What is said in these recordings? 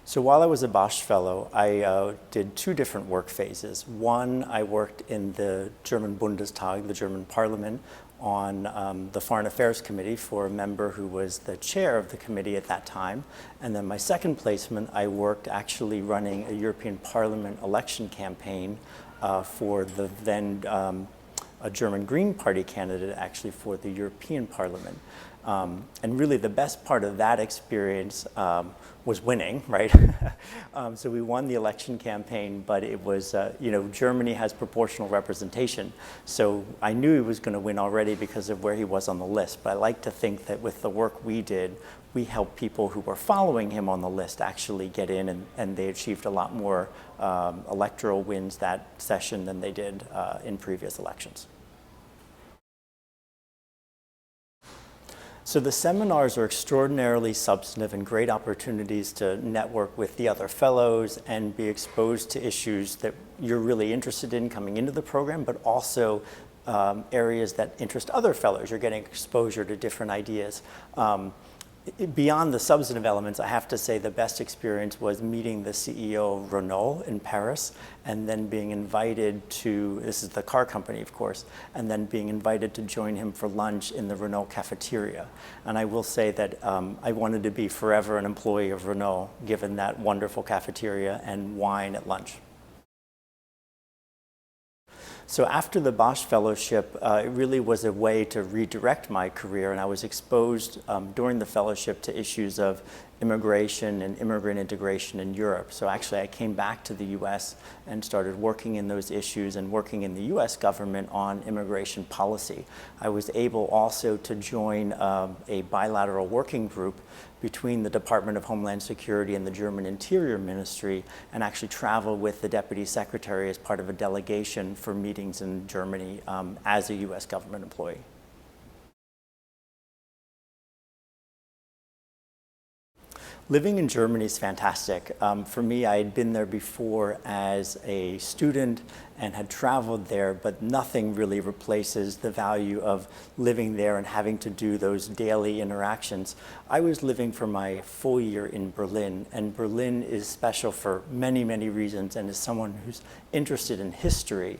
So while I was a Bosch fellow, I did two different work phases. One, I worked in the German Bundestag, the German parliament, on the Foreign Affairs Committee for a member who was the chair of the committee at that time. And then my second placement, I worked actually running a European Parliament election campaign for the then a German Green Party candidate actually for the European Parliament. And really the best part of that experience was winning, right? So we won the election campaign, but it was, Germany has proportional representation. So I knew he was going to win already because of where he was on the list. But I like to think that with the work we did, we helped people who were following him on the list actually get in, and they achieved a lot more electoral wins that session than they did in previous elections. So the seminars are extraordinarily substantive and great opportunities to network with the other fellows and be exposed to issues that you're really interested in coming into the program, but also areas that interest other fellows. You're getting exposure to different ideas. Beyond the substantive elements, I have to say the best experience was meeting the CEO of Renault in Paris and then being invited to, this is the car company of course, and then being invited to join him for lunch in the Renault cafeteria. And I will say that I wanted to be forever an employee of Renault given that wonderful cafeteria and wine at lunch. So after the Bosch Fellowship, it really was a way to redirect my career, and I was exposed during the fellowship to issues of immigration and immigrant integration in Europe. So actually I came back to the US and started working in those issues and working in the US government on immigration policy. I was able also to join a bilateral working group between the Department of Homeland Security and the German Interior Ministry and actually travel with the Deputy Secretary as part of a delegation for meetings in Germany as a US government employee. Living in Germany is fantastic. For me, I had been there before as a student and had traveled there, but nothing really replaces the value of living there and having to do those daily interactions. I was living for my full year in Berlin, and Berlin is special for many, many reasons, and as someone who's interested in history,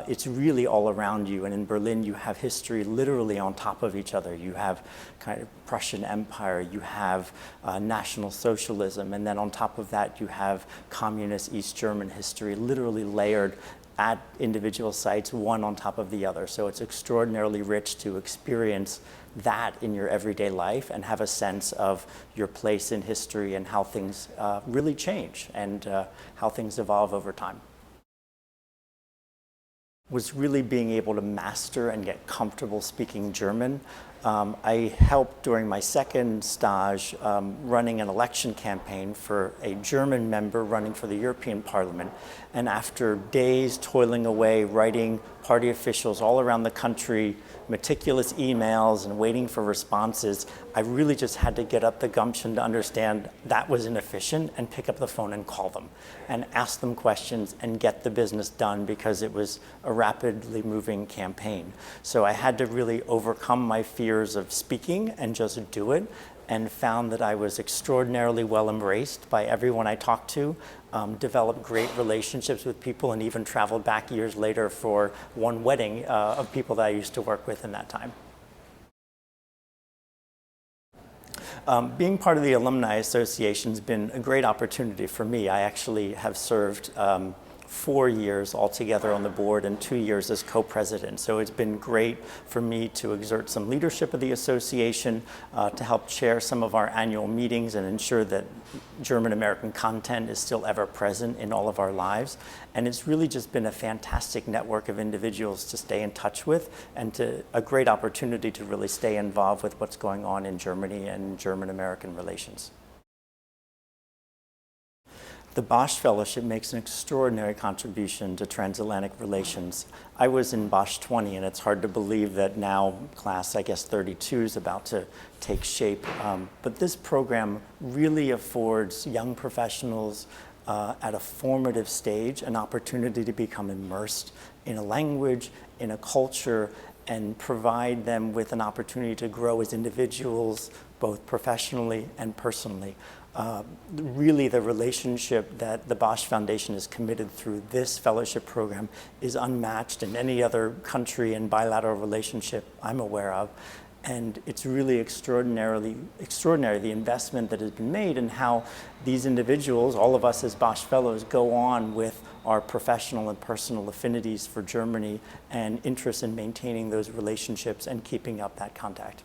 it's really all around you, and in Berlin you have history literally on top of each other. You have kind of Prussian Empire, you have National Socialism, and then on top of that you have communist East German history literally layered at individual sites, one on top of the other. So it's extraordinarily rich to experience that in your everyday life and have a sense of your place in history and how things really change and how things evolve over time. Was really being able to master and get comfortable speaking German. I helped during my second stage running an election campaign for a German member running for the European Parliament. And after days toiling away, writing party officials all around the country meticulous emails and waiting for responses, I really just had to get up the gumption to understand that was inefficient and pick up the phone and call them and ask them questions and get the business done because it was a rapidly moving campaign. So I had to really overcome my fears of speaking and just do it, and found that I was extraordinarily well embraced by everyone I talked to, developed great relationships with people, and even traveled back years later for one wedding of people that I used to work with in that time. Being part of the Alumni Association has been a great opportunity for me. I actually have served 4 years altogether on the board and 2 years as co-president. So it's been great for me to exert some leadership of the association, to help chair some of our annual meetings and ensure that German-American content is still ever present in all of our lives. And it's really just been a fantastic network of individuals to stay in touch with, and a great opportunity to really stay involved with what's going on in Germany and German-American relations. The Bosch Fellowship makes an extraordinary contribution to transatlantic relations. I was in Bosch 20, and it's hard to believe that now class, I guess 32, is about to take shape. But this program really affords young professionals at a formative stage an opportunity to become immersed in a language, in a culture, and provide them with an opportunity to grow as individuals, both professionally and personally. Really, the relationship that the Bosch Foundation is committed through this fellowship program is unmatched in any other country and bilateral relationship I'm aware of. And it's really extraordinary, the investment that has been made and how these individuals, all of us as Bosch Fellows, go on with our professional and personal affinities for Germany and interest in maintaining those relationships and keeping up that contact.